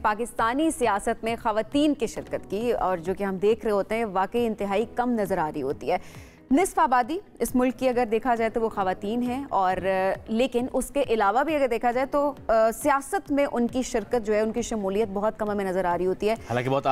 पाकिस्तानी सियासत में ख़वातीन की शिरकत की, और जो कि हम देख रहे होते हैं वाकई इंतहाई कम नज़र आ रही होती है। निस्फ आबादी इस मुल्क की अगर देखा जाए तो वो ख़वातीन हैं, और लेकिन उसके अलावा भी अगर देखा जाए तो सियासत में उनकी शिरकत जो है, उनकी शमूलियत बहुत कम हमें नज़र आ रही होती है। हालांकि बहुत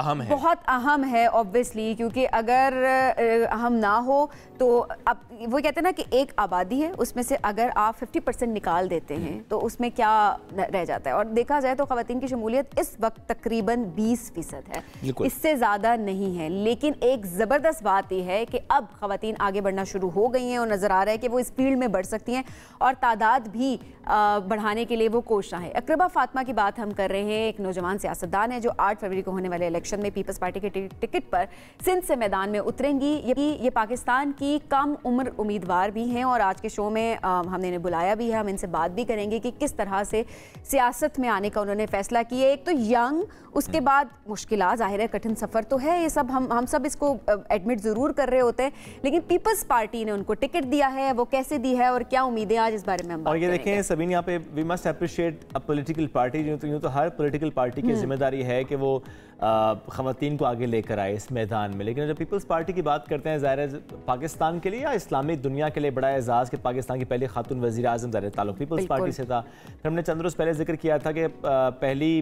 अहम है ऑब्वियसली, क्योंकि अगर हम ना हो तो अब वो कहते हैं ना कि एक आबादी है, उसमें से अगर आप 50% निकाल देते हैं तो उसमें क्या रह जाता है। और देखा जाए तो ख़वातीन की शमूलियत इस वक्त तकरीबन 20% है, इससे ज़्यादा नहीं है। लेकिन एक ज़बरदस्त बात यह है कि अब ख़वातीन आगे बढ़ना शुरू हो गई हैं और नज़र आ रहा है कि वो इस फील्ड में बढ़ सकती हैं, और तादाद भी बढ़ाने के लिए वो कोशिश है। अकरबा फातिमा की बात हम कर रहे हैं, एक नौजवान सियासतदान है जो 8 फरवरी को होने वाले इलेक्शन में पीपल्स पार्टी के टिकट पर सिंध से मैदान में उतरेंगी। ये पाकिस्तान की कम उम्र उम्मीदवार भी हैं, और आज के शो में हमने इन्हें बुलाया भी है, हम इनसे बात भी करेंगे कि किस तरह से सियासत में आने का उन्होंने फैसला किया। एक तो यंग, उसके बाद मुश्किलात, जाहिर है कठिन सफ़र तो है, ये सब हम सब इसको एडमिट ज़रूर कर रहे होते हैं, लेकिन पीपल्स पार्टी ने उनको टिकट दिया है, वो कैसे दी है और क्या उम्मीदें, आज इस बारे में हम और ये देखें सभी यहाँ पे we must appreciate a political party. यूँ तो हर पॉलिटिकल पार्टी की जिम्मेदारी है कि वो ख़वातीन को आगे लेकर आए इस मैदान में, लेकिन जब पीपल्स पार्टी की बात करते हैं, ज़ाहिर है पाकिस्तान के लिए या इस्लामी दुनिया के लिए बड़ा एजाज़ कि पाकिस्तान की पहली खातून वज़ीर आज़म ज़ाहिर ताल्लुक़ पीपल्स पार्टी से था। फिर हमने चंद रोज़ पहले जिक्र किया था कि पहली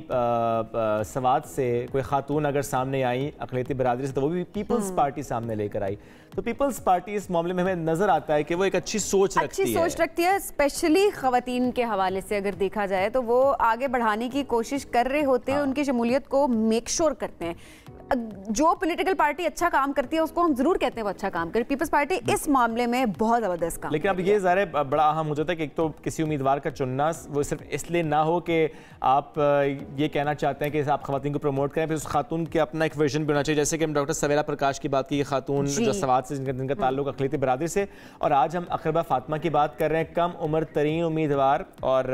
सवात से कोई खातून अगर सामने आई अक़लियती बरादरी से तो वो भी पीपल्स पार्टी सामने लेकर आई। तो पीपल्स पार्टी इस मामले में हमें नज़र आता है कि वो एक अच्छी सोच रखती है, स्पेशली ख़वातीन के हवाले से अगर देखा जाए तो वो आगे बढ़ाने की कोशिश कर रहे होते हैं, उनकी शमूलियत को मेक श्योर करते हैं। जो पॉलिटिकल पार्टी अच्छा काम करती है उसको हम जरूर कहते हैं वो अच्छा काम करे, पीपल्स पार्टी इस मामले में बहुत ज़बरदस्त काम। लेकिन अब ये ज़ाहिर बड़ा अहम हो जाता है कि एक तो किसी उम्मीदवार का चुनना वो सिर्फ इसलिए ना हो कि आप ये कहना चाहते हैं कि आप ख़वातीन को प्रमोट करें, फिर उस खातून के अपना एक विजन भी होना चाहिए। जैसे कि हम डॉक्टर सवेरा प्रकाश की बात की, ये खातून जो सवात से जिनका ताल्लुक अक़लियती बरादरी से, और आज हम अकरबा फातिमा की बात कर रहे हैं, कम उम्र तरीन उम्मीदवार, और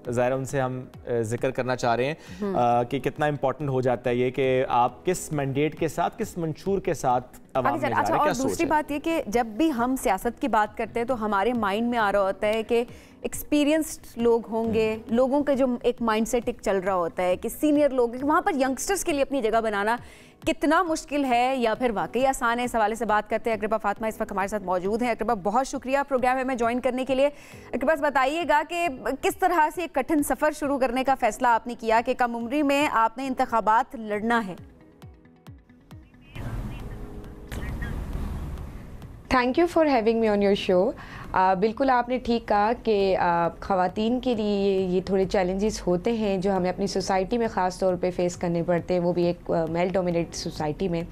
ज़ाहिर उनसे हम जिक्र करना चाह रहे हैं कि कितना इंपॉर्टेंट हो जाता है ये कि आप किस मैंडेट के साथ, किस मंशूर के साथ अवाम में जा रहे हैं, क्या सोच है। दूसरी बात ये कि जब भी हम सियासत की बात करते हैं तो हमारे माइंड में आ रहा होता है कि एक्सपीरियंस्ड लोग होंगे, लोगों का जो एक माइंडसेट एक चल रहा होता है कि सीनियर लोग, वहाँ पर यंगस्टर्स के लिए अपनी जगह बनाना कितना मुश्किल है या फिर वाकई आसान है। इस हवाले से बात करते हैं। अकरबा फातिमा इस वक्त हमारे साथ मौजूद हैं। अकरबा, बहुत शुक्रिया प्रोग्राम में ज्वाइन करने के लिए। अकरबा, बताइएगा कि किस तरह से एक कठिन सफ़र शुरू करने का फैसला आपने किया कि कम उम्री में आपने इंतखाबात लड़ना है। Thank you for having me on your show. बिल्कुल आपने ठीक कहा कि ख़वातीन के लिए ये थोड़े चैलेंजेस होते हैं जो हमें अपनी सोसाइटी में ख़ास तौर पे फेस करने पड़ते हैं, वो भी एक मेल डोमिनेटेड सोसाइटी में।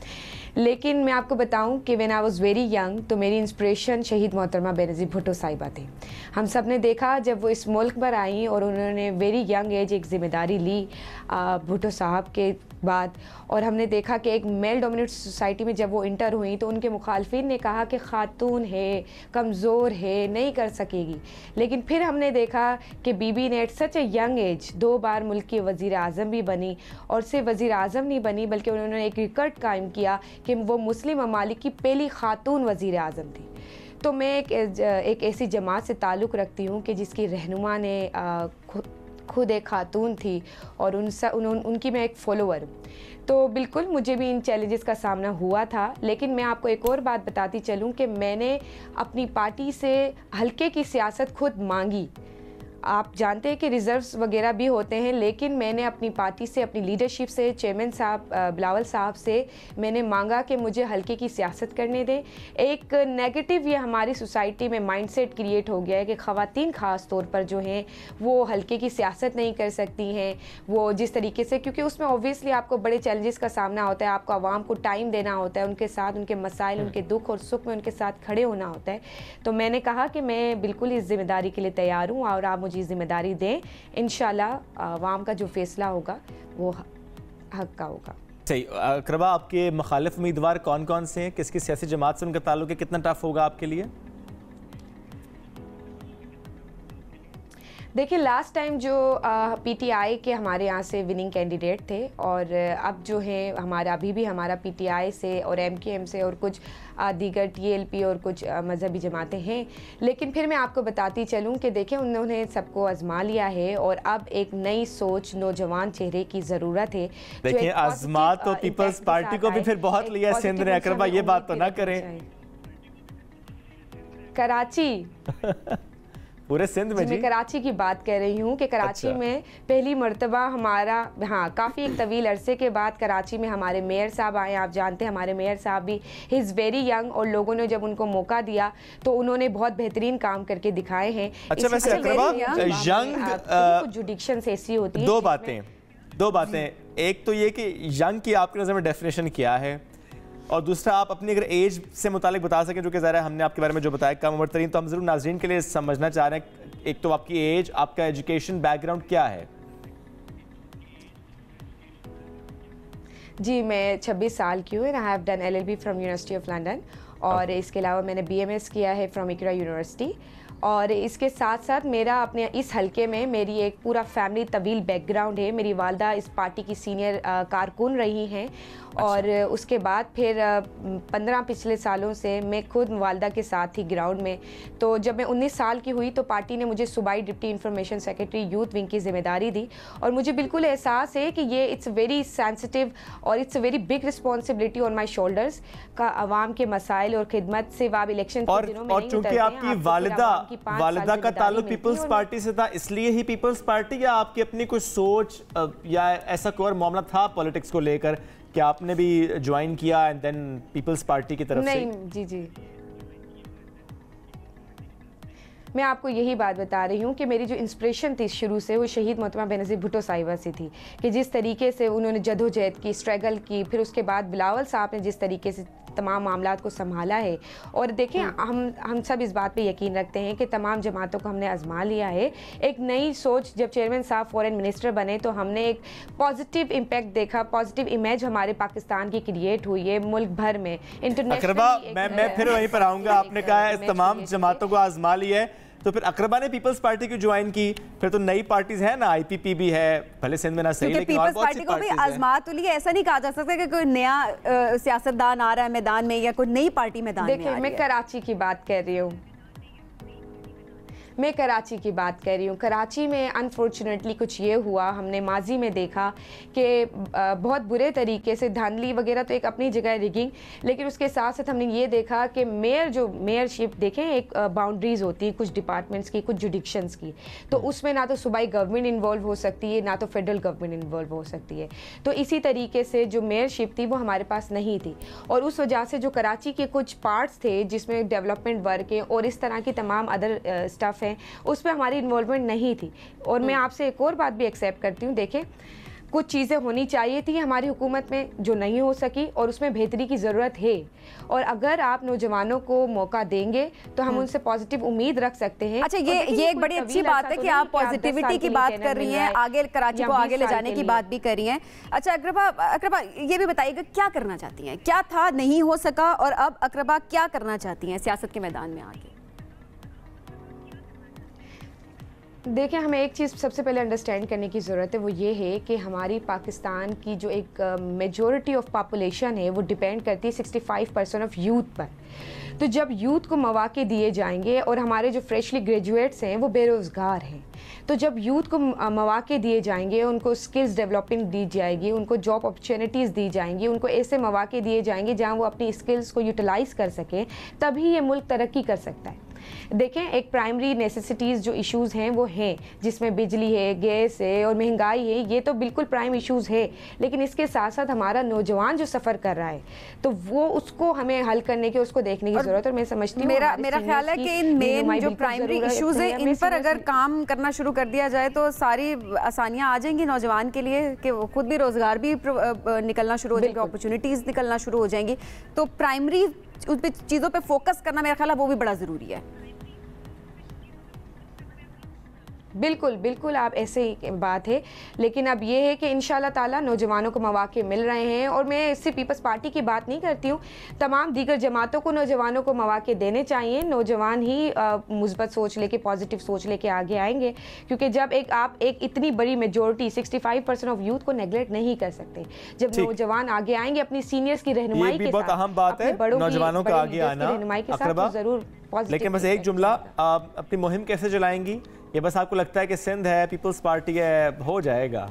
लेकिन मैं आपको बताऊं कि when I was very young तो मेरी इंस्पिरेशन शहीद मोहतरमा बेनज़ीर भुट्टो साहिबा थी। हम सब ने देखा जब वो इस मुल्क पर आई और उन्होंने वेरी यंग एज एक ज़िम्मेदारी ली भुट्टो साहब के बाद, और हमने देखा कि एक मेल डोमिनेटेड सोसाइटी में जब वो इंटर हुई तो उनके मुखालफिन ने कहा कि खातून है, कमज़ोर है, नहीं कर सकेगी। लेकिन फिर हमने देखा कि बीबी ने at such a young age 2 बार मुल्क की वज़ीर आज़म भी बनी, और सिर्फ वज़ीर आज़म नहीं बनी बल्कि उन्होंने एक रिकॉर्ड कायम किया कि वो मुस्लिम ममालिक की पहली खातून वज़ीर आज़म थी। तो मैं एक ऐसी जमात से ताल्लुक़ रखती हूँ कि जिसकी रहनुमा ने खुद एक खातून थी और उनकी मैं एक फ़ॉलोअर हूँ। तो बिल्कुल मुझे भी इन चैलेंजेस का सामना हुआ था। लेकिन मैं आपको एक और बात बताती चलूँ कि मैंने अपनी पार्टी से हल्के की सियासत खुद मांगी। आप जानते हैं कि रिज़र्व्स वगैरह भी होते हैं, लेकिन मैंने अपनी पार्टी से, अपनी लीडरशिप से, चेयरमैन साहब बिलावल साहब से मैंने मांगा कि मुझे हल्के की सियासत करने दें। एक नेगेटिव ये हमारी सोसाइटी में माइंडसेट क्रिएट हो गया है कि ख़वातीन ख़ास तौर पर जो हैं वो हल्के की सियासत नहीं कर सकती हैं, वो जिस तरीके से, क्योंकि उसमें ऑब्वियसली आपको बड़े चैलेंजेस का सामना होता है, आपको आवाम को टाइम देना होता है, उनके साथ उनके मसाइल, उनके दुख और सुख में उनके साथ खड़े होना होता है। तो मैंने कहा कि मैं बिल्कुल इस जिम्मेदारी के लिए तैयार हूँ और आप मुझे जिम्मेदारी दें। इंशाल्लाह आवाम का जो फैसला होगा वो हक का होगा। सही। अकरबा, आपके मुखालिफ उम्मीदवार कौन कौन से हैं, किसकी सियासी जमात से उनका ताल्लुक है, कितना टफ होगा आपके लिए? देखिए लास्ट टाइम जो पीटीआई के हमारे यहाँ से विनिंग कैंडिडेट थे और अब जो है हमारा अभी भी हमारा पीटीआई से और एमकेएम से और कुछ दीगर टीएलपी और कुछ मजहबी जमातें हैं, लेकिन फिर मैं आपको बताती चलूँ कि देखें उन्होंने सबको आजमा लिया है और अब एक नई सोच नौजवान चेहरे की ज़रूरत है। देखिए आजमा तो पीपल्स पार्टी को भी फिर बहुत लिया सिंध ने, अकरबा ये बात तो ना करें। कराची पूरे सिंध में जी मैं कराची की बात कर रही हूँ कि कराची में पहली मर्तबा हमारा, हाँ काफ़ी एक तवील अरसे के बाद कराची में हमारे मेयर साहब आए। आप जानते हैं हमारे मेयर साहब भी ही इज़ वेरी यंग और लोगों ने जब उनको मौका दिया तो उन्होंने बहुत बेहतरीन काम करके दिखाए हैं। अच्छा वैसे अकरबा यंग जुडिक्शंस ऐसी होती है। दो बातें, एक तो ये कि यंग की आपकी नज़र में डेफिनेशन क्या है, और दूसरा आप अपनी अगर एज से मुतालिक बता सकें, जो कि ज़रा हमने आपके बारे में जो बताया कम उम्र तरीन, तो हम ज़रूर नाज़रीन के लिए समझना चाह रहे हैं। एक तो आपकी एज, आपका एजुकेशन बैकग्राउंड क्या है? जी मैं 26 साल की हूँ। I have done LLB from university of London और इसके अलावा मैंने BMS किया है फ्रॉम इकरा यूनिवर्सिटी। और इसके साथ साथ मेरा अपने इस हलके में मेरी एक पूरा फैमिली तवील बैकग्राउंड है। मेरी वालदा इस पार्टी की सीनियर कारकुन रही हैं और उसके बाद फिर 15 पिछले सालों से मैं खुद वालदा के साथ ही ग्राउंड में। तो जब मैं 19 साल की हुई तो पार्टी ने मुझे सूबाई deputy information secretary youth wing की जिम्मेदारी दी और मुझे बिल्कुल एहसास है कि ये इट्स वेरी सेंसिटिव और it's very big responsibility on my shoulders का आवाम के मसाइल और खिदमत से आप इलेक्शन के दिनों में और चूंकि आपकी वालिदा का ताल्लुक पीपल्स पार्टी से था, इसलिए ही पीपल्स पार्टी, या आपकी अपनी कुछ सोच या ऐसा कोई और मामला था पॉलिटिक्स को लेकर कि आपने भी ज्वाइन किया एंड देन पीपल्स पार्टी की तरफ से? नहीं जी मैं आपको यही बात बता रही हूँ कि मेरी जो इंस्पिरेशन थी शुरू से वो शहीद मोहतरमा बेनज़ीर भुट्टो साहिबा से थी कि जिस तरीके से उन्होंने जदोजहद की, स्ट्रगल की, फिर उसके बाद बिलावल साहब ने जिस तरीके से तमाम मामलात को संभाला है। और देखें हम सब इस बात पे यकीन रखते हैं कि तमाम जमातों को हमने आजमा लिया है। एक नई सोच, जब चेयरमैन साहब फॉरेन मिनिस्टर बने तो हमने एक पॉजिटिव इम्पैक्ट देखा, पॉजिटिव इमेज हमारे पाकिस्तान की क्रिएट हुई है मुल्क भर में, इंटरनेशनल। मैं फिर वहीं पर आऊँगा। आपने कहा है तमाम जमातों को आजमा लिया है, तो फिर अकरबा ने पीपल्स पार्टी की ज्वाइन की, फिर तो नई पार्टीज है ना, IPP भी है, भले सिंध में ना सही लेकिन पीपल्स पार्टी को भी आजमा तो लिया। ऐसा नहीं कहा जा सकता कि कोई नया सियासतदान आ रहा है मैदान में या कोई नई पार्टी मैदान में आ रही है। देखिए मैं कराची की बात कर रही हूँ, मैं कराची की बात कर रही हूँ। कराची में अनफॉर्चुनेटली कुछ ये हुआ, हमने माजी में देखा कि बहुत बुरे तरीके से धांधली वगैरह तो एक अपनी जगह रिगिंग, लेकिन उसके साथ साथ हमने ये देखा कि मेयरशिप देखें एक बाउंड्रीज होती है कुछ डिपार्टमेंट्स की, कुछ जुडिक्शंस की, तो उसमें ना तो सूबाई गवर्नमेंट इन्वॉल्व हो सकती है ना तो फेडरल गवर्नमेंट इन्वॉल्व हो सकती है। तो इसी तरीके से जो मेयरशिप थी वो हमारे पास नहीं थी और उस वजह से जो कराची के कुछ पार्ट्स थे जिसमें डेवलपमेंट वर्क है और इस तरह की तमाम अदर स्टफ़ है उस पर हमारी इन्वॉल्वमेंट नहीं थी। और मैं आपसे एक और बात भी एक्सेप्ट करती हूँ, देखें कुछ चीज़ें होनी चाहिए थी हमारी हुकूमत में जो नहीं हो सकी और उसमें बेहतरी की ज़रूरत है। और अगर आप नौजवानों को मौका देंगे तो हम उनसे पॉजिटिव उम्मीद रख सकते हैं। अच्छा ये एक बड़ी अच्छी बात है कि आप पॉजिटिविटी की बात कर रही हैं, आगे कराची को आगे ले जाने की बात भी कर रही हैं। अच्छा अकरबा ये भी बताइएगा क्या करना चाहती हैं, क्या था नहीं हो सका और अब अकरबा क्या करना चाहती हैं सियासत के मैदान में आगे? देखिए हमें एक चीज़ सबसे पहले अंडरस्टैंड करने की ज़रूरत है, वो ये है कि हमारी पाकिस्तान की जो एक मेजॉरिटी ऑफ पॉपुलेशन है वो डिपेंड करती है 65% ऑफ यूथ पर। तो जब यूथ को मौके दिए जाएंगे और हमारे जो फ्रेशली ग्रेजुएट्स हैं वो बेरोज़गार हैं, तो जब यूथ को मौके दिए जाएंगे, उनको स्किल्स डेवलपिंग दी जाएगी, उनको जॉब अपॉर्चुनिटीज़ दी जाएंगी, उनको ऐसे मौके दिए जाएंगे जहां वो अपनी स्किल्स को यूटिलाइज़ कर सकें, तभी ये मुल्क तरक्की कर सकता है। देखें एक प्राइमरी नेसेसिटीज़ जो इश्यूज़ हैं वो हैं, जिसमें बिजली है, गैस है और महंगाई है, ये तो बिल्कुल प्राइम इश्यूज़ है, लेकिन इसके साथ साथ हमारा नौजवान जो सफ़र कर रहा है तो वो उसको हमें हल करने की, उसको देखने की ज़रूरत है। और मैं समझती हूँ मेरा ख्याल है कि इन मेन जो प्राइमरी इश्यूज़ हैं इन पर अगर काम करना शुरू कर दिया जाए तो सारी आसानियाँ आ जाएंगी नौजवान के लिए कि वो खुद भी रोज़गार भी निकलना शुरू हो जाएगी, अपॉर्चुनिटीज़ निकलना शुरू हो जाएंगी। तो प्राइमरी उस पे चीज़ों पे फोकस करना मेरा ख्याल है वो भी बड़ा ज़रूरी है। बिल्कुल बिल्कुल, आप ऐसे ही बात है। लेकिन अब ये है कि इंशाल्लाह ताला नौजवानों को मौके मिल रहे हैं, और मैं सिर्फ पीपल्स पार्टी की बात नहीं करती हूँ, तमाम दीगर जमातों को नौजवानों को मौके देने चाहिए। नौजवान ही मुस्बत सोच लेके, पॉजिटिव सोच लेके आगे आएंगे, क्योंकि जब आप एक इतनी बड़ी मेजोरिटी 65% ऑफ यूथ को नेगलेक्ट नहीं कर सकते। जब नौजवान आगे आएंगे अपनी सीनियर्स की रहनुमाई के साथ, बहुत अहम बात है नौजवानों का आगे आना। रहनुमाई के साथ तो जरूर। लेकिन बस एक जुमला, अपनी मुहिम कैसे चलाएंगी? ये बस आपको लगता है कि सिंध है, पीपल्स पार्टी है, हो जाएगा?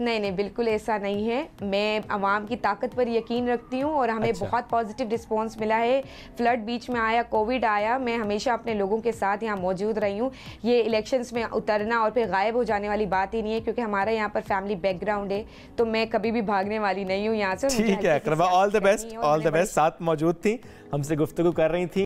नहीं, बिल्कुल ऐसा नहीं है। मैं अवाम की ताकत पर यकीन रखती हूँ, और हमें बहुत पॉजिटिव रिस्पांस मिला है। फ्लड बीच में आया, कोविड आया, मैं हमेशा अपने लोगों के साथ यहाँ मौजूद रही हूँ। ये इलेक्शंस में उतरना और फिर गायब हो जाने वाली बात ही नहीं है, क्योंकि हमारा यहाँ पर फैमिली बैकग्राउंड है, तो मैं कभी भी भागने वाली नहीं हूँ यहाँ से। ठीक है, all the best, all the best. साथ मौजूद थी, हमसे गुफ्तगू कर रही थी।